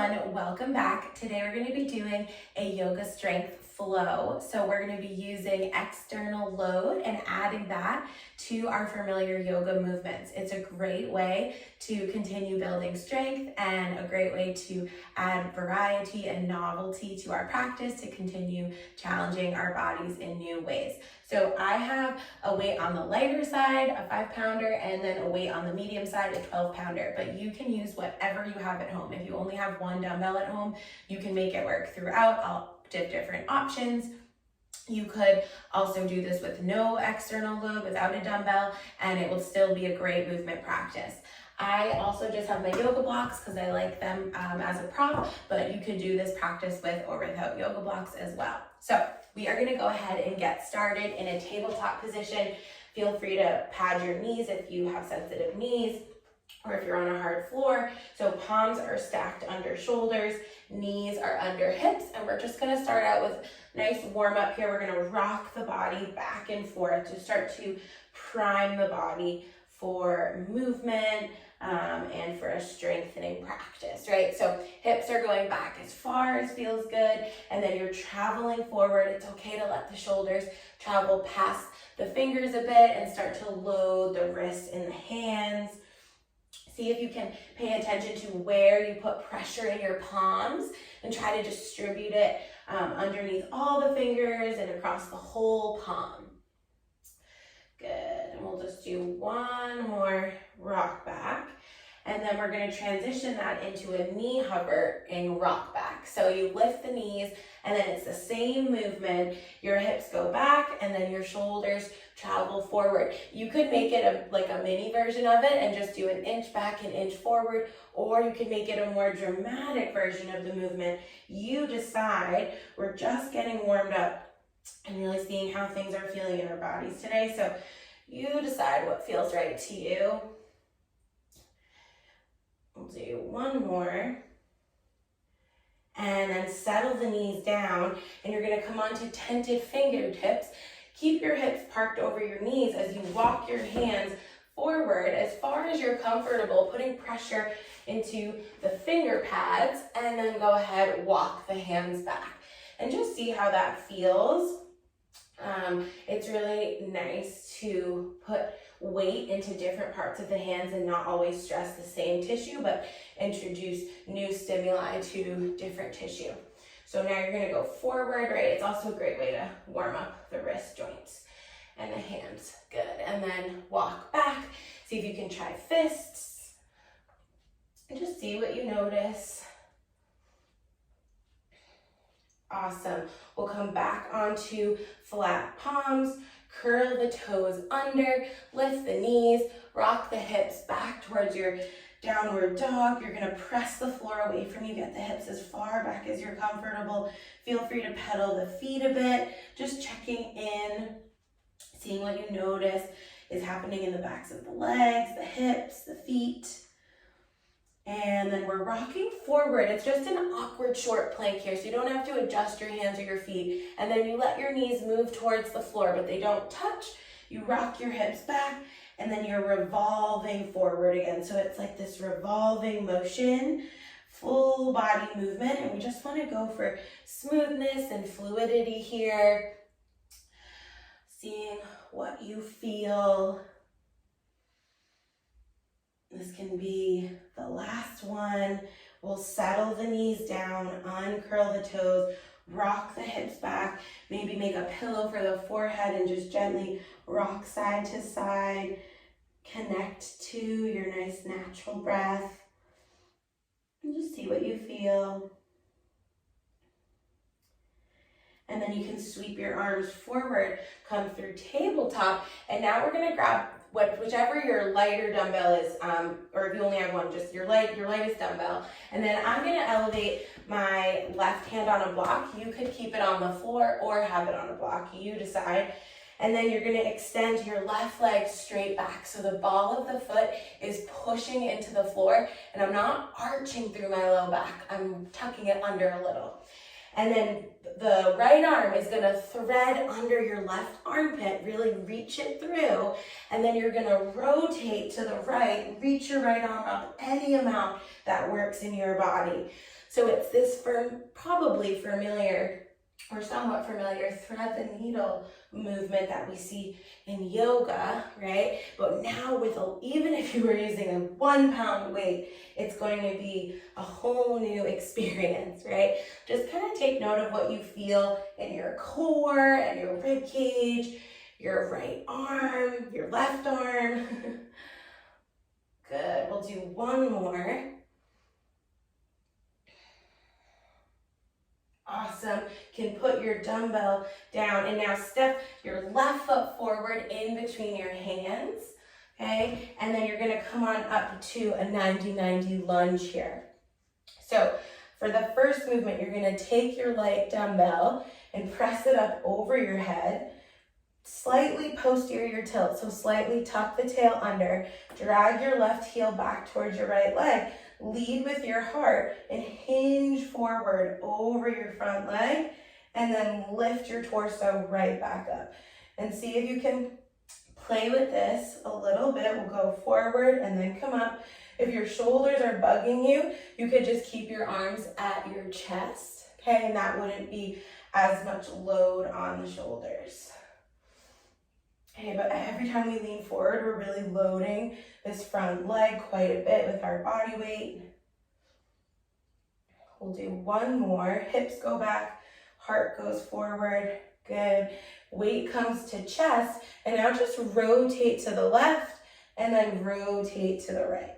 everyone, welcome back. Today we're going to be doing a yoga strength flow. So we're going to be using external load and adding that to our familiar yoga movements. It's a great way to continue building strength and a great way to add variety and novelty to our practice to continue challenging our bodies in new ways. So I have a weight on the lighter side, a 5-pounder, and then a weight on the medium side, a 12-pounder. But you can use whatever you have at home. If you only have one dumbbell at home, you can make it work throughout. I'll do different options. You could also do this with no external load, without a dumbbell, and it will still be a great movement practice. I also just have my yoga blocks because I like them as a prop, but you could do this practice with or without yoga blocks as well. So we are going to go ahead and get started in a tabletop position. Feel free to pad your knees if you have sensitive knees or if you're on a hard floor. So palms are stacked under shoulders, knees are under hips, and we're just going to start out with nice warm up here. We're going to rock the body back and forth to start to prime the body for movement and for a strengthening practice, right? So hips are going back as far as feels good, and then you're traveling forward. It's okay to let the shoulders travel past the fingers a bit and start to load the wrists and the hands. See if you can pay attention to where you put pressure in your palms and try to distribute it underneath all the fingers and across the whole palm. Good, and we'll just do one more rock back. And then we're going to transition that into a knee hovering rock back. So you lift the knees and then it's the same movement. Your hips go back and then your shoulders travel forward. You could make it like a mini version of it and just do an inch back, an inch forward, or you could make it a more dramatic version of the movement. You decide. We're just getting warmed up and really seeing how things are feeling in our bodies today. So you decide what feels right to you. We'll do one more. And then settle the knees down, and you're going to come onto tented fingertips. Keep your hips parked over your knees as you walk your hands forward as far as you're comfortable, putting pressure into the finger pads, and then go ahead, walk the hands back. And just see how that feels. It's really nice to put weight into different parts of the hands and not always stress the same tissue, but introduce new stimuli to different tissue. So now you're going to go forward, right? It's also a great way to warm up the wrist joints and the hands. Good. And then walk back. See if you can try fists. And just see what you notice. Awesome. We'll come back onto flat palms, curl the toes under, lift the knees, rock the hips back towards your downward dog. You're going to press the floor away from you, get the hips as far back as you're comfortable. Feel free to pedal the feet a bit, just checking in, seeing what you notice is happening in the backs of the legs, the hips, the feet. And then we're rocking forward. It's just an awkward short plank here, so you don't have to adjust your hands or your feet. And then you let your knees move towards the floor, but they don't touch. You rock your hips back, and then you're revolving forward again. So it's like this revolving motion, full body movement, and we just want to go for smoothness and fluidity here. Seeing what you feel. This can be the last one. We'll settle the knees down, uncurl the toes, rock the hips back, maybe make a pillow for the forehead and just gently rock side to side. Connect to your nice natural breath. And just see what you feel. And then you can sweep your arms forward, come through tabletop, and now we're going to grab whichever your lighter dumbbell is, or if you only have one, just your lightest dumbbell. And then I'm going to elevate my left hand on a block. You could keep it on the floor or have it on a block. You decide. And then you're going to extend your left leg straight back. So the ball of the foot is pushing into the floor, and I'm not arching through my low back. I'm tucking it under a little. And then the right arm is gonna thread under your left armpit, really reach it through. And then you're gonna rotate to the right, reach your right arm up any amount that works in your body. So it's this probably familiar or somewhat familiar thread the needle movement that we see in yoga, right? But now with even if you were using a 1 pound weight, it's going to be a whole new experience, right? Just kind of take note of what you feel in your core and your rib cage, your right arm, your left arm. Good, we'll do one more. Awesome. You can put your dumbbell down and now step your left foot forward in between your hands, okay? And then you're gonna come on up to a 90-90 lunge here. So for the first movement, you're gonna take your light dumbbell and press it up over your head, slightly posterior tilt, so slightly tuck the tail under, drag your left heel back towards your right leg, lead with your heart and hinge forward over your front leg and then lift your torso right back up. And see if you can play with this a little bit. We'll go forward and then come up. If your shoulders are bugging you, you could just keep your arms at your chest, okay? And that wouldn't be as much load on the shoulders. Okay, but every time we lean forward, we're really loading this front leg quite a bit with our body weight. We'll do one more. Hips go back, heart goes forward. Good. Weight comes to chest, and now just rotate to the left and then rotate to the right.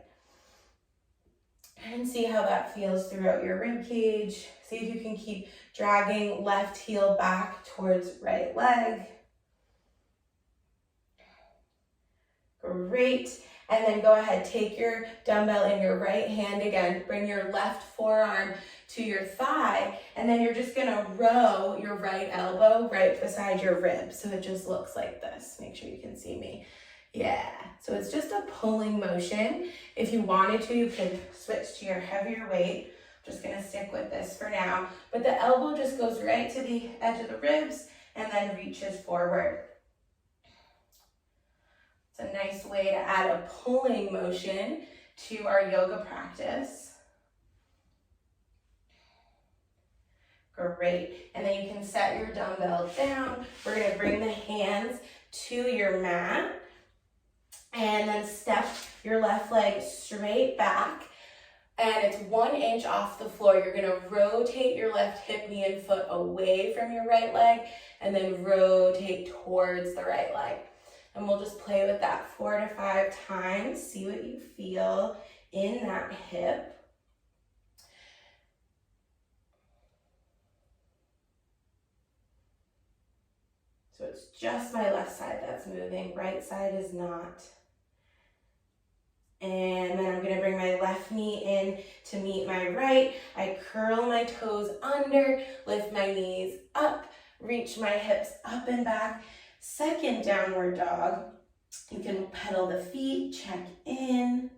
And see how that feels throughout your rib cage. See if you can keep dragging left heel back towards right leg. Great. And then go ahead, take your dumbbell in your right hand again, bring your left forearm to your thigh, and then you're just gonna row your right elbow right beside your rib. So it just looks like this. Make sure you can see me. Yeah, so it's just a pulling motion. If you wanted to, you could switch to your heavier weight. I'm just gonna stick with this for now. But the elbow just goes right to the edge of the ribs and then reaches forward. It's a nice way to add a pulling motion to our yoga practice. Great. And then you can set your dumbbell down. We're going to bring the hands to your mat and then step your left leg straight back. And it's 1 inch off the floor. You're going to rotate your left hip, knee, and foot away from your right leg and then rotate towards the right leg. And we'll just play with that 4 to 5 times. See what you feel in that hip. So it's just my left side that's moving, right side is not. And then I'm gonna bring my left knee in to meet my right. I curl my toes under, lift my knees up, reach my hips up and back. Second downward dog, you can pedal the feet, check in.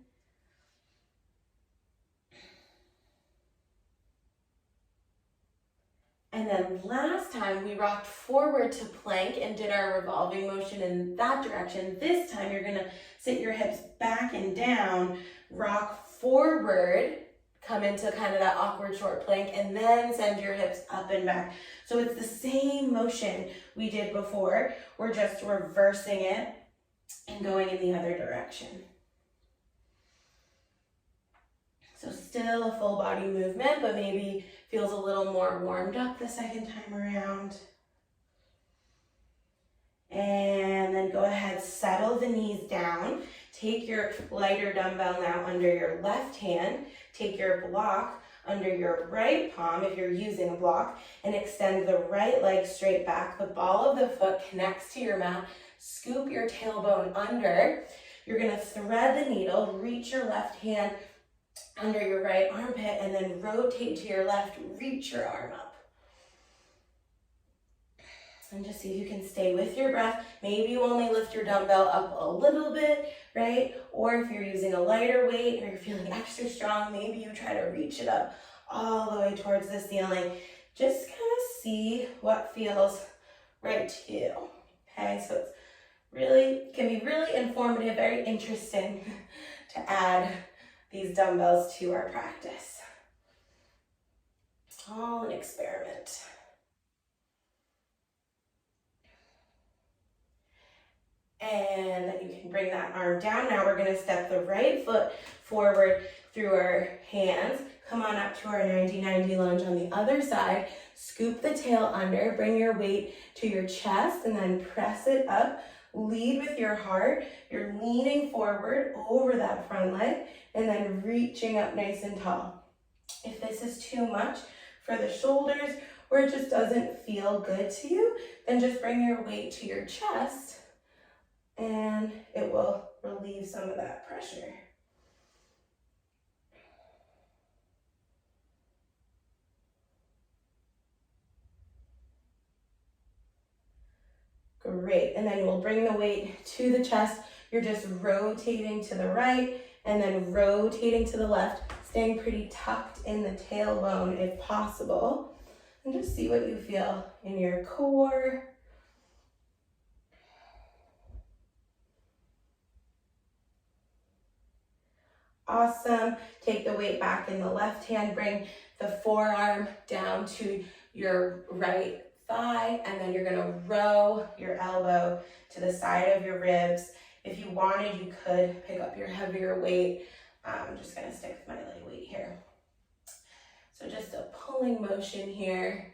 And then last time we rocked forward to plank and did our revolving motion in that direction. This time you're gonna sit your hips back and down, rock forward, come into kind of that awkward short plank, and then send your hips up and back. So it's the same motion we did before. We're just reversing it and going in the other direction. So still a full body movement, but maybe feels a little more warmed up the second time around. And then go ahead, settle the knees down. Take your lighter dumbbell now under your left hand. Take your block under your right palm if you're using a block and extend the right leg straight back. The ball of the foot connects to your mat. Scoop your tailbone under. You're gonna thread the needle, reach your left hand under your right armpit and then rotate to your left, reach your arm up. And just see if you can stay with your breath. Maybe you only lift your dumbbell up a little bit, right? Or if you're using a lighter weight or you're feeling extra strong, maybe you try to reach it up all the way towards the ceiling. just kind of see what feels right to you. Okay, so it's really, can be really informative, very interesting to add these dumbbells to our practice. All an experiment. And then you can bring that arm down. Now we're going to step the right foot forward through our hands. Come on up to our 90-90 lunge on the other side. Scoop the tail under. Bring your weight to your chest and then press it up. Lead with your heart. You're leaning forward over that front leg and then reaching up nice and tall. If this is too much for the shoulders or it just doesn't feel good to you, then just bring your weight to your chest and it will relieve some of that pressure. Great, and then we'll bring the weight to the chest. You're just rotating to the right and then rotating to the left, staying pretty tucked in the tailbone if possible. And just see what you feel in your core. Awesome. Take the weight back in the left hand. Bring the forearm down to your right thigh, and then you're going to row your elbow to the side of your ribs. If you wanted, you could pick up your heavier weight. I'm just going to stick with my light weight here. So just a pulling motion here.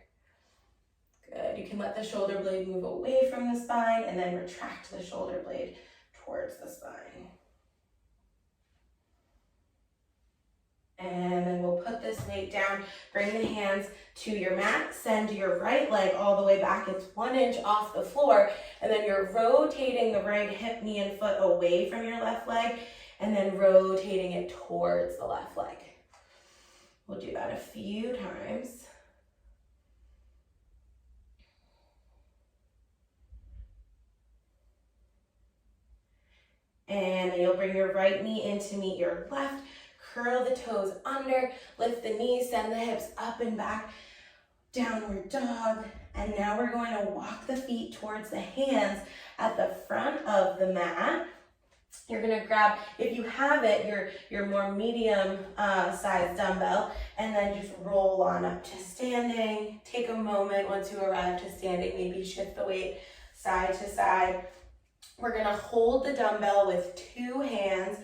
Good. You can let the shoulder blade move away from the spine and then retract the shoulder blade towards the spine. And then we'll put this weight down, bring the hands to your mat, send your right leg all the way back. It's 1 inch off the floor, and then you're rotating the right hip, knee, and foot away from your left leg, and then rotating it towards the left leg. We'll do that a few times. And then you'll bring your right knee in to meet your left. Curl the toes under, lift the knees, send the hips up and back, downward dog. And now we're going to walk the feet towards the hands at the front of the mat. You're going to grab, if you have it, your more medium size dumbbell, and then just roll on up to standing. Take a moment once you arrive to standing, maybe shift the weight side to side. We're going to hold the dumbbell with 2 hands.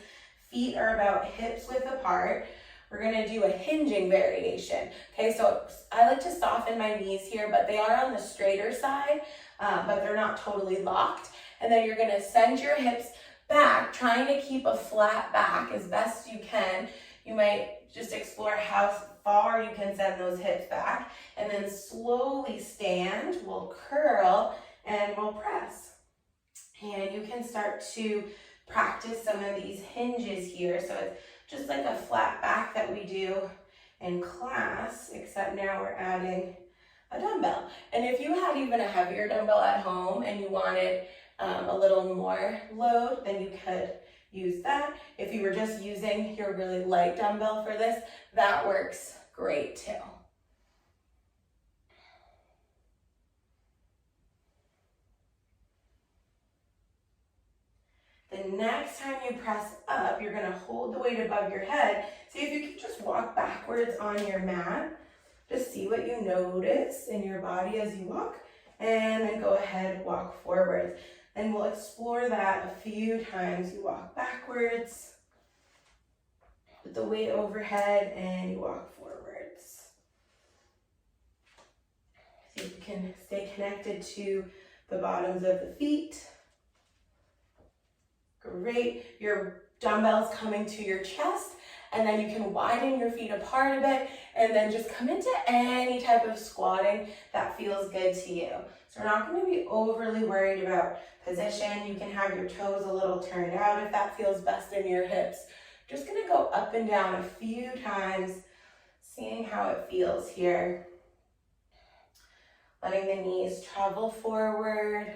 Feet are about hips width apart. We're going to do a hinging variation. Okay, so I like to soften my knees here, but they are on the straighter side, but they're not totally locked. And then you're going to send your hips back, trying to keep a flat back as best you can. You might just explore how far you can send those hips back, and then slowly stand. We'll curl and we'll press. And you can start to practice some of these hinges here. So it's just like a flat back that we do in class, except now we're adding a dumbbell. And if you had even a heavier dumbbell at home and you wanted a little more load, then you could use that. If you were just using your really light dumbbell for this, that works great too. The next time you press up, you're going to hold the weight above your head. See if you can just walk backwards on your mat. Just see what you notice in your body as you walk, and then go ahead, walk forwards. And we'll explore that a few times. You walk backwards with the weight overhead, and you walk forwards. See if you can stay connected to the bottoms of the feet. Great. Your dumbbells coming to your chest, and then you can widen your feet apart a bit, and then just come into any type of squatting that feels good to you. So we're not going to be overly worried about position. You can have your toes a little turned out if that feels best in your hips. Just going to go up and down a few times, seeing how it feels here. Letting the knees travel forward.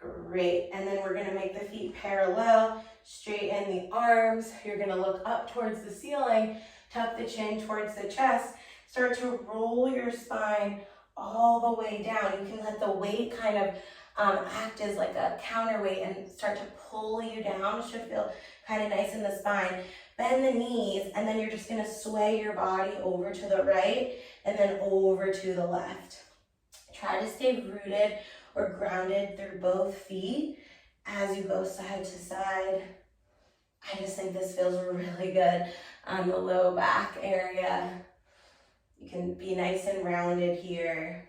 Great, and then we're going to make the feet parallel, straighten expanding the arms. You're gonna look up towards the ceiling, tuck the chin towards the chest, start to roll your spine all the way down. You can let the weight kind of act as like a counterweight and start to pull you down. It should feel kind of nice in the spine. Bend the knees, and then you're just gonna sway your body over to the right and then over to the left. Try to stay rooted or grounded through both feet as you go side to side. I just think this feels really good on the low back area. You can be nice and rounded here.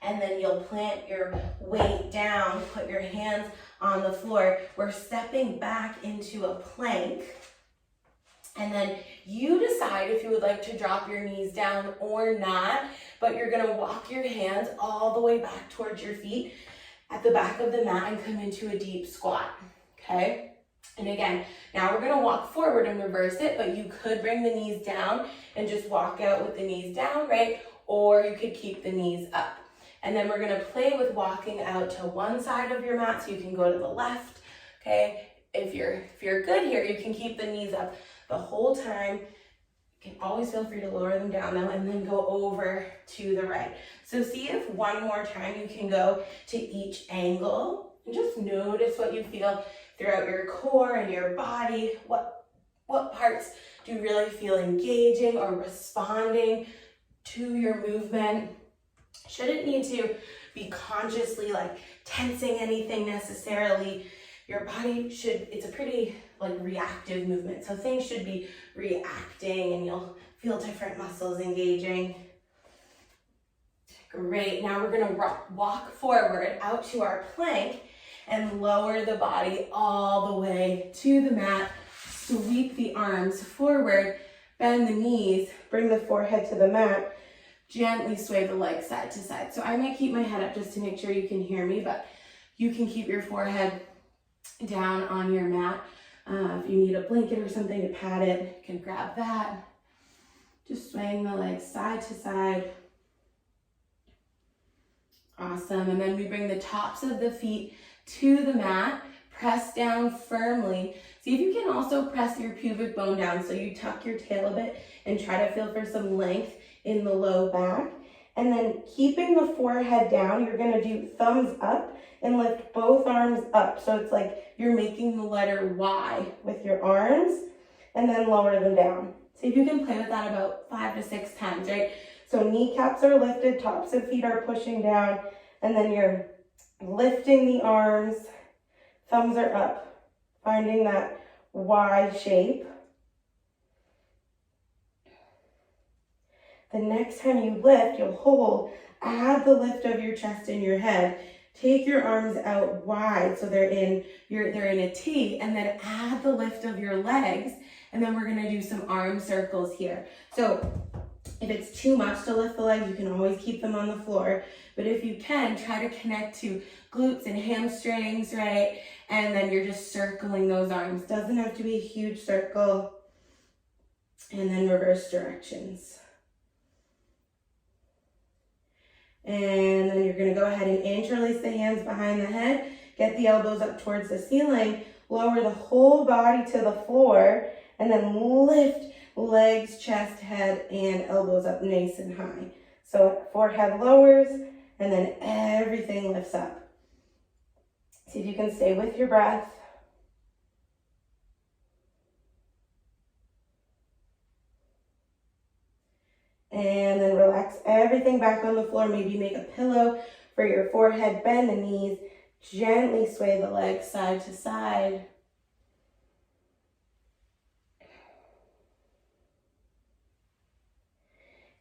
And then you'll plant your weight down, put your hands on the floor. We're stepping back into a plank. And then you decide if you would like to drop your knees down or not, but you're gonna walk your hands all the way back towards your feet at the back of the mat and come into a deep squat, okay? And again, now we're gonna walk forward and reverse it, but you could bring the knees down and just walk out with the knees down, right? Or you could keep the knees up. And then we're gonna play with walking out to one side of your mat so you can go to the left, okay? If you're good here, you can keep the knees up the whole time. You can always feel free to lower them down though, and then go over to the right. So see if one more time you can go to each angle, and just notice what you feel throughout your core and your body. What parts do you really feel engaging or responding to your movement? Shouldn't need to be consciously like tensing anything necessarily. Your body should, it's a pretty like reactive movement. So things should be reacting and you'll feel different muscles engaging. Great, now we're gonna walk forward out to our plank and lower the body all the way to the mat. Sweep the arms forward, bend the knees, bring the forehead to the mat. Gently sway the legs side to side. So I might keep my head up just to make sure you can hear me, but you can keep your forehead down on your mat. If you need a blanket or something to pad it, you can grab that. Just swaying the legs side to side. Awesome. And then we bring the tops of the feet to the mat. Press down firmly. See if you can also press your pubic bone down so you tuck your tail a bit and try to feel for some length in the low back. And then keeping the forehead down, you're gonna do thumbs up and lift both arms up. So it's like you're making the letter Y with your arms and then lower them down. See if you can play with that about 5 to 6 times, right? So kneecaps are lifted, tops of feet are pushing down, and then you're lifting the arms, thumbs are up, finding that Y shape. The next time you lift, you'll hold, add the lift of your chest and your head. Take your arms out wide so they're in a T, and then add the lift of your legs, and then we're gonna do some arm circles here. So if it's too much to lift the legs, you can always keep them on the floor, but if you can, try to connect to glutes and hamstrings, right? And then you're just circling those arms. Doesn't have to be a huge circle. And then reverse directions. And then you're gonna go ahead and interlace the hands behind the head, get the elbows up towards the ceiling, lower the whole body to the floor, and then lift legs, chest, head, and elbows up nice and high. So forehead lowers, and then everything lifts up. See if you can stay with your breath. And then relax everything back on the floor. Maybe make a pillow for your forehead. Bend the knees. Gently sway the legs side to side.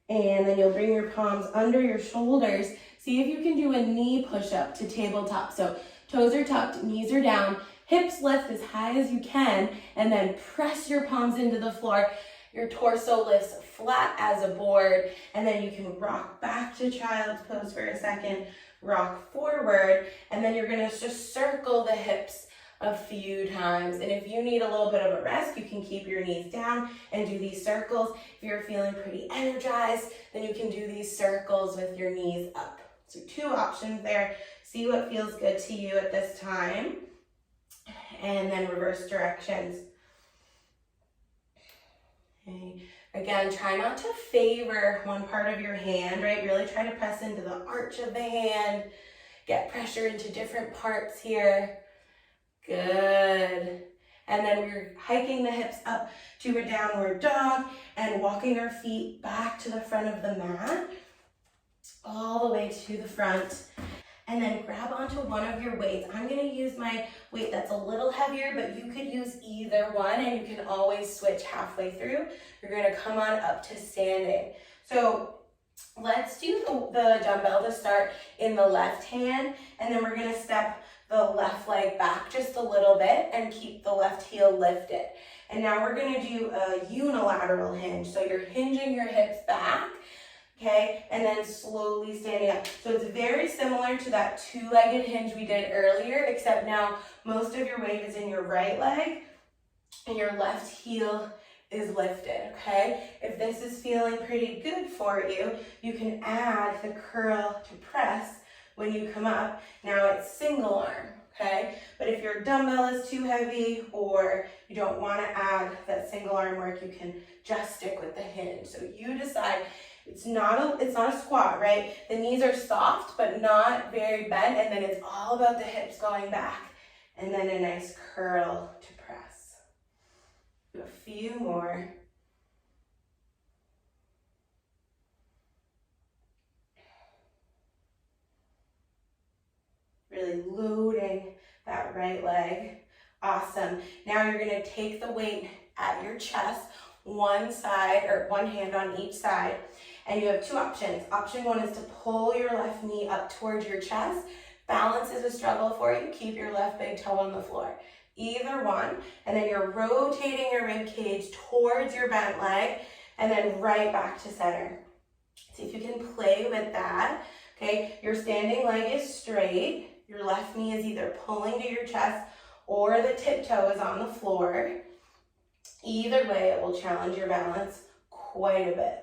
And then you'll bring your palms under your shoulders. See if you can do a knee push-up to tabletop. So toes are tucked, knees are down, hips lift as high as you can, and then press your palms into the floor. Your torso lifts flat as a board, and then you can rock back to child's pose for a second, rock forward, and then you're gonna just circle the hips a few times. And if you need a little bit of a rest, you can keep your knees down and do these circles. If you're feeling pretty energized, then you can do these circles with your knees up. So 2 options there. See what feels good to you at this time. and then reverse directions. Okay. Again, try not to favor one part of your hand, right? Really try to press into the arch of the hand. Get pressure into different parts here. Good. And then we're hiking the hips up to a downward dog and walking our feet back to the front of the mat, all the way to the front. And then grab onto one of your weights. I'm gonna use my weight that's a little heavier, but you could use either one, and you can always switch halfway through. You're gonna come on up to standing. So let's do the dumbbell to start in the left hand, and then we're gonna step the left leg back just a little bit and keep the left heel lifted. And now we're gonna do a unilateral hinge. So you're hinging your hips back, okay, and then slowly standing up. So it's very similar to that two-legged hinge we did earlier, except now most of your weight is in your right leg and your left heel is lifted, okay? If this is feeling pretty good for you, you can add the curl to press when you come up. Now it's single arm, okay? But if your dumbbell is too heavy or you don't want to add that single arm work, you can just stick with the hinge. So you decide. It's not a squat, right? The knees are soft, but not very bent, and then it's all about the hips going back. And then a nice curl to press. Do a few more. Really loading that right leg. Awesome. Now you're gonna take the weight at your chest, one side or one hand on each side. And you have two options. Option one is to pull your left knee up towards your chest. Balance is a struggle for you. Keep your left big toe on the floor. Either one. And then you're rotating your rib cage towards your bent leg and then right back to center. See if you can play with that. Okay, your standing leg is straight. Your left knee is either pulling to your chest or the tiptoe is on the floor. Either way, it will challenge your balance quite a bit.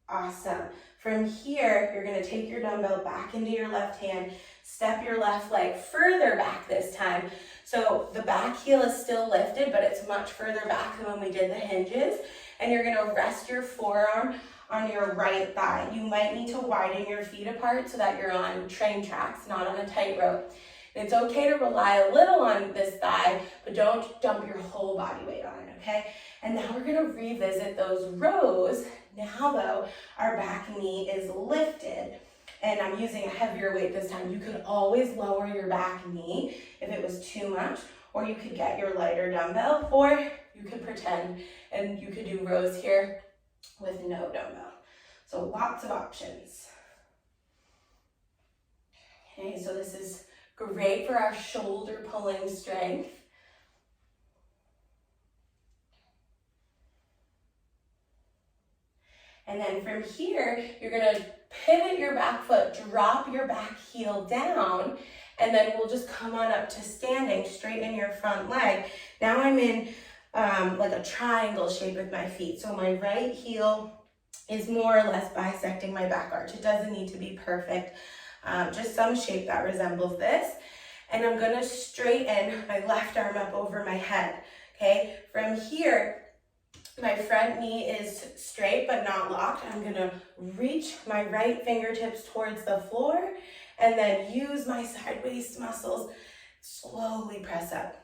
Awesome. From here, you're going to take your dumbbell back into your left hand, step your left leg further back this time. So the back heel is still lifted, but it's much further back than when we did the hinges. And you're going to rest your forearm on your right thigh. You might need to widen your feet apart so that you're on train tracks, not on a tightrope. It's okay to rely a little on this thigh, but don't dump your whole body weight on it, okay? And now we're gonna revisit those rows. Now though, our back knee is lifted, and I'm using a heavier weight this time. You could always lower your back knee if it was too much, or you could get your lighter dumbbell, or you could pretend and you could do rows here with no dumbbell. So lots of options. Okay, so this is great for our shoulder pulling strength. And then from here, you're gonna pivot your back foot, drop your back heel down, and then we'll just come on up to standing, straighten your front leg. Now I'm in like a triangle shape with my feet. So my right heel is more or less bisecting my back arch. It doesn't need to be perfect, just some shape that resembles this. And I'm gonna straighten my left arm up over my head, okay? From here, my front knee is straight but not locked. I'm gonna reach my right fingertips towards the floor and then use my side waist muscles, slowly press up.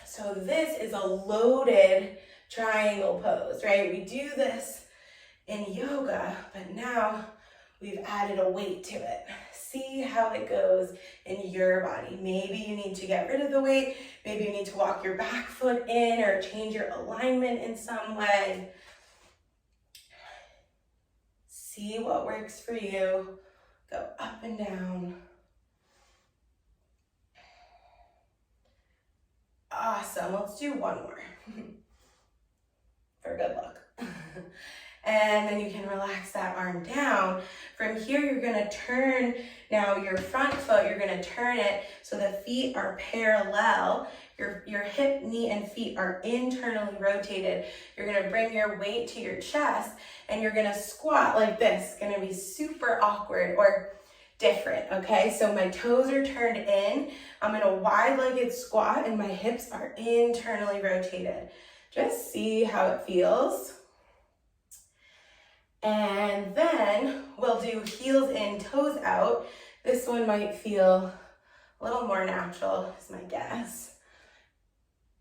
So this is a loaded triangle pose, right? We do this in yoga, but now we've added a weight to it. See how it goes in your body. Maybe you need to get rid of the weight. Maybe you need to walk your back foot in or change your alignment in some way. See what works for you. Go up and down. Awesome. Let's do one more for good luck. And then you can relax that arm down. From here, you're gonna turn now your front foot, you're gonna turn it so the feet are parallel. Your hip, knee, and feet are internally rotated. You're gonna bring your weight to your chest and you're gonna squat like this. It's gonna be super awkward. Or different, okay? So my toes are turned in. I'm in a wide-legged squat and my hips are internally rotated. Just see how it feels. And then we'll do heels in, toes out. This one might feel a little more natural, is my guess.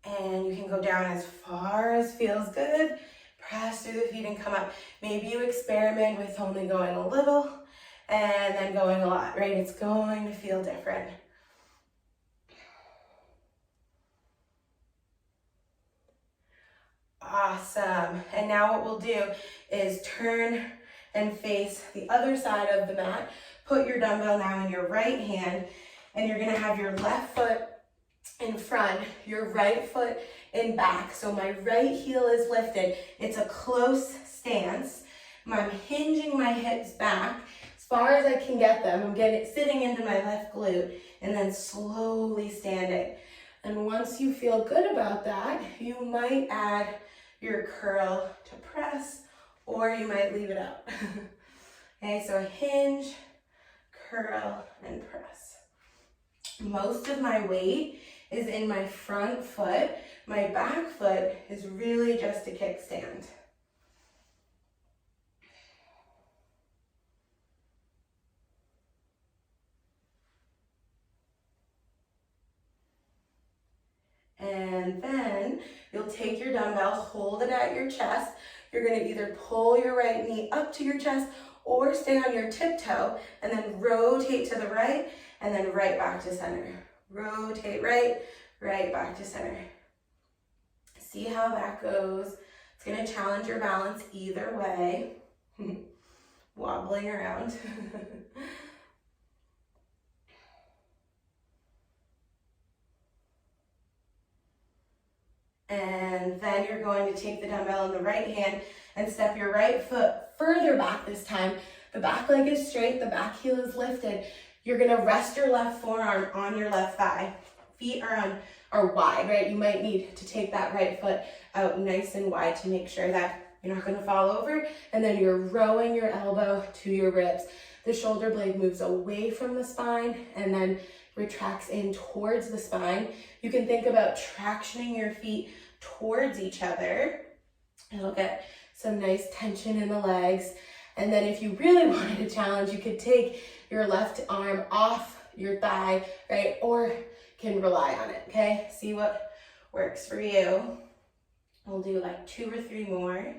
And you can go down as far as feels good. Press through the feet and come up. Maybe you experiment with only going a little and then going a lot, right? It's going to feel different. Awesome. And now what we'll do is turn and face the other side of the mat. Put your dumbbell now in your right hand, and you're gonna have your left foot in front, your right foot in back. So my right heel is lifted. It's a close stance. I'm hinging my hips back as far as I can get them. I'm sitting into my left glute and then slowly standing. And once you feel good about that, you might add your curl to press, or you might leave it out. Okay, so hinge, curl, and press. Most of my weight is in my front foot. My back foot is really just a kickstand. And then you'll take your dumbbell, hold it at your chest. You're gonna either pull your right knee up to your chest or stay on your tiptoe and then rotate to the right and then right back to center. Rotate right, right back to center. See how that goes. It's gonna challenge your balance either way. Wobbling around. And then you're going to take the dumbbell in the right hand and step your right foot further back this time. The back leg is straight, the back heel is lifted. You're gonna rest your left forearm on your left thigh. Feet are wide, right? You might need to take that right foot out nice and wide to make sure that you're not gonna fall over. And then you're rowing your elbow to your ribs. The shoulder blade moves away from the spine and then retracts in towards the spine. You can think about tractioning your feet towards each other. It'll get some nice tension in the legs. And then if you really wanted a challenge, you could take your left arm off your thigh, right? Or can rely on it, okay? See what works for you. We'll do like 2 or 3 more.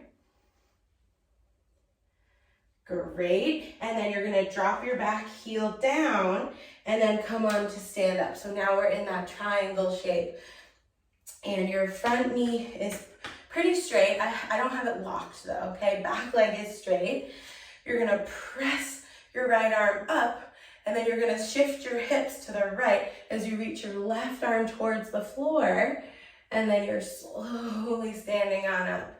Great. And then you're gonna drop your back heel down and then come on to stand up. So now we're in that triangle shape. And your front knee is pretty straight. I don't have it locked though, okay? Back leg is straight. You're gonna press your right arm up and then you're gonna shift your hips to the right as you reach your left arm towards the floor, and then you're slowly standing on up.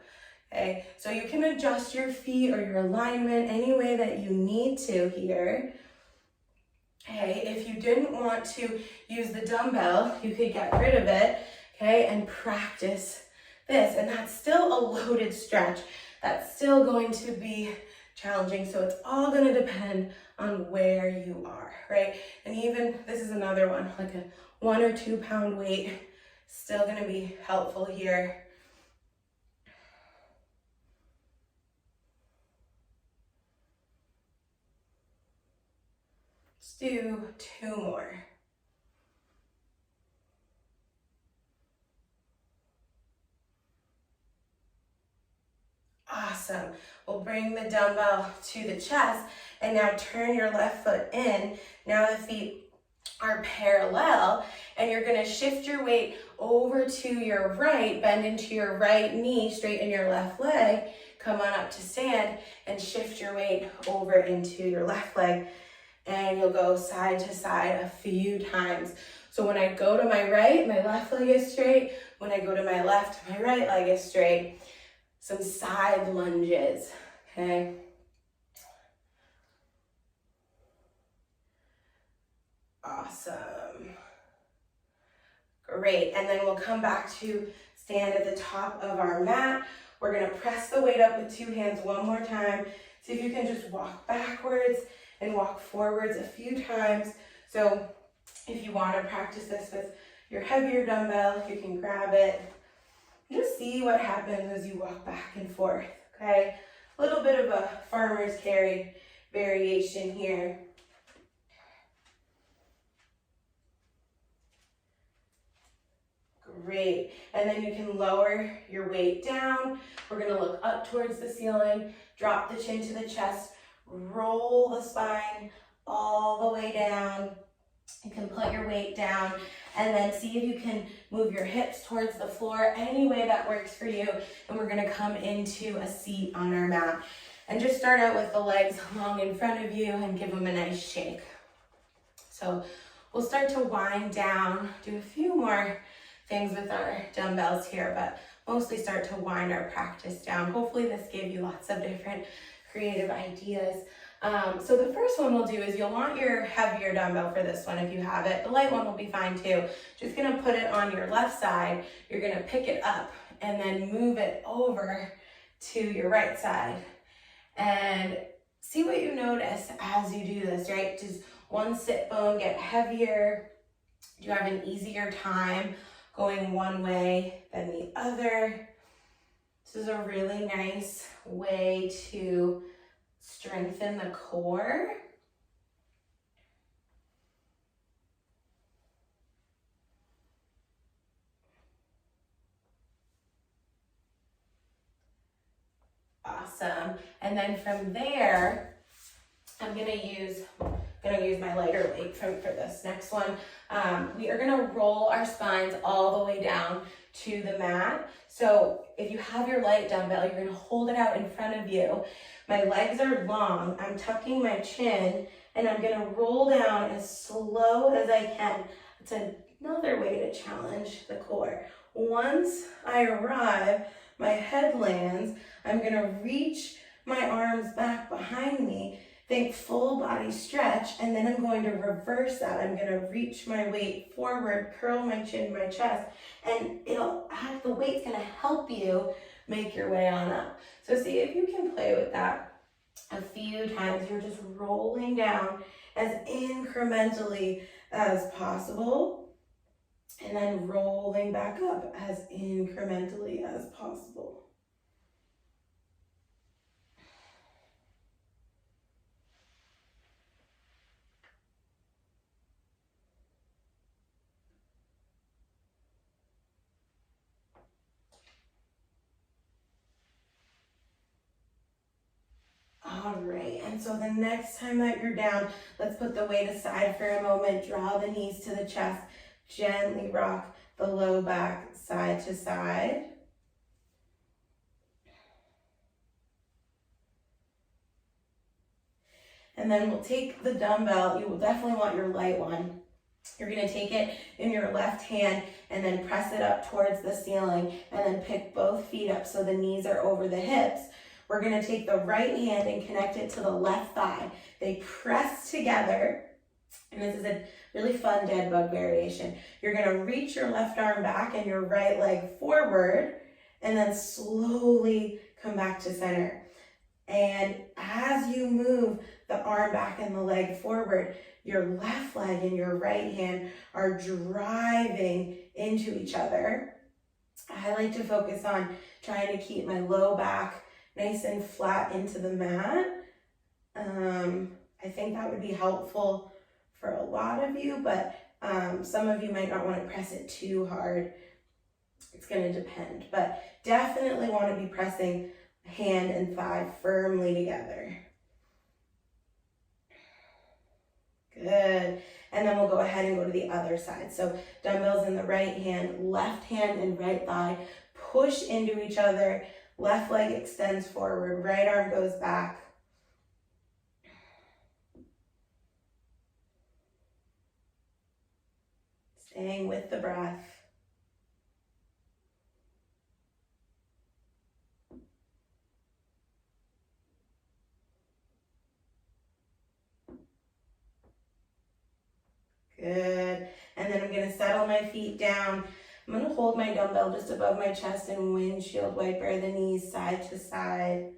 Okay, so you can adjust your feet or your alignment any way that you need to here. Okay, if you didn't want to use the dumbbell, you could get rid of it, okay, and practice this. And that's still a loaded stretch. That's still going to be challenging. So it's all going to depend on where you are, right? And even, this is another one, like a 1 or 2 pound weight, still going to be helpful here. Let's do 2 more. Awesome. We'll bring the dumbbell to the chest and now turn your left foot in. Now the feet are parallel and you're going to shift your weight over to your right, bend into your right knee, straighten your left leg, come on up to stand and shift your weight over into your left leg. And you'll go side to side a few times. So when I go to my right, my left leg is straight. When I go to my left, my right leg is straight. Some side lunges, okay? Awesome. Great, and then we'll come back to stand at the top of our mat. We're gonna press the weight up with 2 hands one more time. See if you can just walk backwards and walk forwards a few times. So if you want to practice this with your heavier dumbbell, you can grab it. Just see what happens as you walk back and forth, okay? A little bit of a farmer's carry variation here. Great, and then you can lower your weight down. We're gonna look up towards the ceiling, drop the chin to the chest, roll the spine all the way down. You can put your weight down and then see if you can move your hips towards the floor any way that works for you. And we're gonna come into a seat on our mat. And just start out with the legs long in front of you and give them a nice shake. So we'll start to wind down, do a few more things with our dumbbells here, but mostly start to wind our practice down. Hopefully this gave you lots of different creative ideas. So the first one we'll do is you'll want your heavier dumbbell for this one if you have it. The light one will be fine too. Just gonna put it on your left side. You're gonna pick it up and then move it over to your right side. And see what you notice as you do this, right? Does one sit bone get heavier? Do you have an easier time going one way than the other? This is a really nice way to strengthen the core. Awesome. And then from there, I'm gonna use my lighter weight for this next one. We are gonna roll our spines all the way down to the mat. So if you have your light dumbbell, you're gonna hold it out in front of you. My legs are long, I'm tucking my chin, and I'm gonna roll down as slow as I can. It's another way to challenge the core. Once I arrive, my head lands, I'm gonna reach my arms back behind me, think full body stretch, and then I'm going to reverse that. I'm gonna reach my weight forward, curl my chin, my chest, and the weight's gonna help you make your way on up. So see if you can play with that a few times. You're just rolling down as incrementally as possible, and then rolling back up as incrementally as possible. All right, and so the next time that you're down, let's put the weight aside for a moment, draw the knees to the chest, gently rock the low back side to side. And then we'll take the dumbbell, you will definitely want your light one. You're gonna take it in your left hand and then press it up towards the ceiling and then pick both feet up so the knees are over the hips. We're gonna take the right hand and connect it to the left thigh. They press together, and this is a really fun dead bug variation. You're gonna reach your left arm back and your right leg forward, and then slowly come back to center. And as you move the arm back and the leg forward, your left leg and your right hand are driving into each other. I like to focus on trying to keep my low back nice and flat into the mat. I think that would be helpful for a lot of you, but some of you might not want to press it too hard. It's going to depend, but definitely want to be pressing hand and thigh firmly together. Good. And then we'll go ahead and go to the other side. So dumbbells in the right hand, left hand and right thigh push into each other. Left leg extends forward, right arm goes back. Staying with the breath. Good. And then I'm going to settle my feet down. I'm going to hold my dumbbell just above my chest and windshield wiper the knees side to side.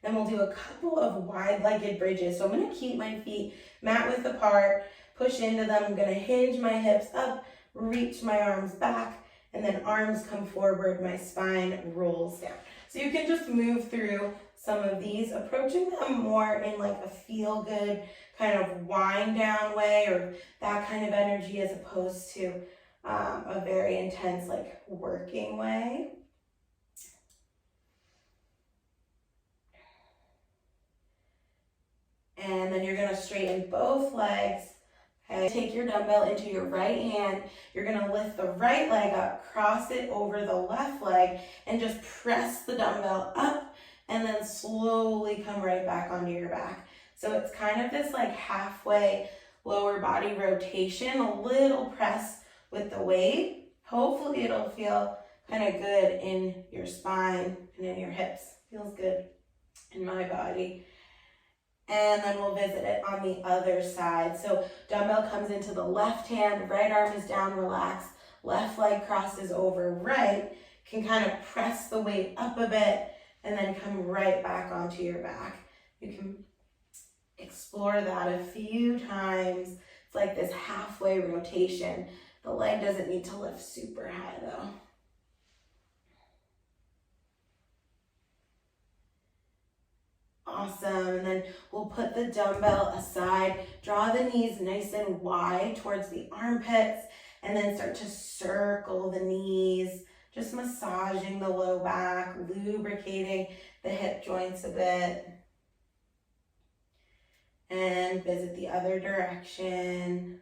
Then we'll do a couple of wide-legged bridges. So I'm gonna keep my feet mat width apart, push into them. I'm gonna hinge my hips up, reach my arms back, and then arms come forward, my spine rolls down. So you can just move through some of these, approaching them more in like a feel-good kind of wind down way, or that kind of energy, as opposed to a very intense like working way. And then you're gonna straighten both legs. Okay, take your dumbbell into your right hand. You're gonna lift the right leg up, cross it over the left leg, and just press the dumbbell up, and then slowly come right back onto your back. So it's kind of this like halfway lower body rotation, a little press with the weight. Hopefully it'll feel kind of good in your spine and in your hips. Feels good in my body. And then we'll visit it on the other side. So dumbbell comes into the left hand, right arm is down, relaxed, left leg crosses over right, can kind of press the weight up a bit and then come right back onto your back. You can explore that a few times. It's like this halfway rotation. The leg doesn't need to lift super high though. Awesome, and then we'll put the dumbbell aside, draw the knees nice and wide towards the armpits, and then start to circle the knees, just massaging the low back, lubricating the hip joints a bit. And visit the other direction.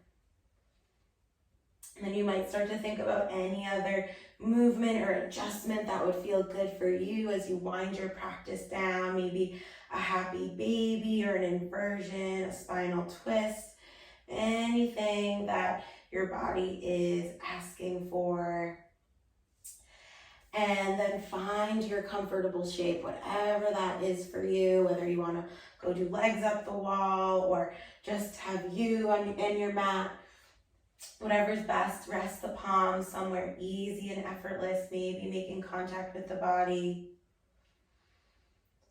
And then you might start to think about any other movement or adjustment that would feel good for you as you wind your practice down. Maybe a happy baby or an inversion, a spinal twist, anything that your body is asking for. And then find your comfortable shape, whatever that is for you, whether you want to go do legs up the wall or just have you and your mat. Whatever's best. Rest the palms somewhere easy and effortless, maybe making contact with the body.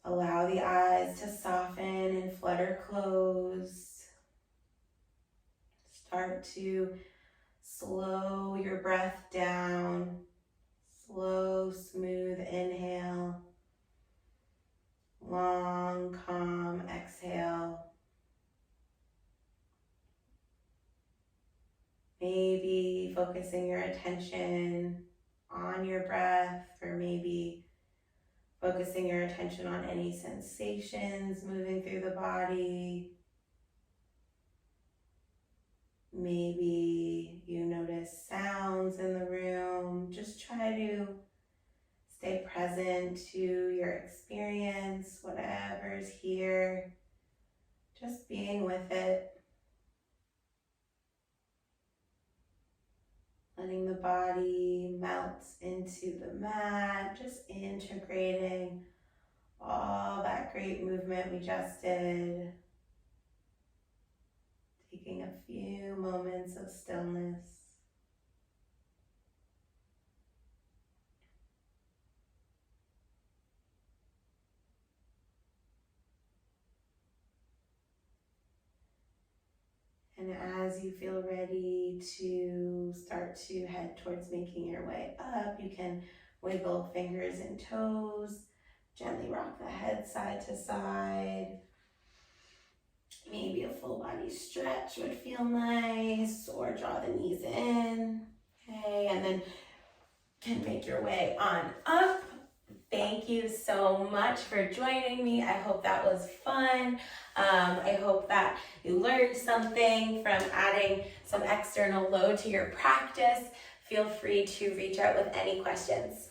Allow the eyes to soften and flutter close. Start to slow your breath down. Slow, smooth inhale. Long, calm exhale. Maybe focusing your attention on your breath, or maybe focusing your attention on any sensations moving through the body. Maybe you notice sounds in the room. Just try to stay present to your experience, whatever's here. Just being with it. Letting the body melt into the mat, just integrating all that great movement we just did. Taking a few moments of stillness. And as you feel ready to start to head towards making your way up, you can wiggle fingers and toes, gently rock the head side to side. Maybe a full body stretch would feel nice, or draw the knees in. Okay, and then can make your way on up. Thank you so much for joining me. I hope that was fun. I hope that you learned something from adding some external load to your practice. Feel free to reach out with any questions.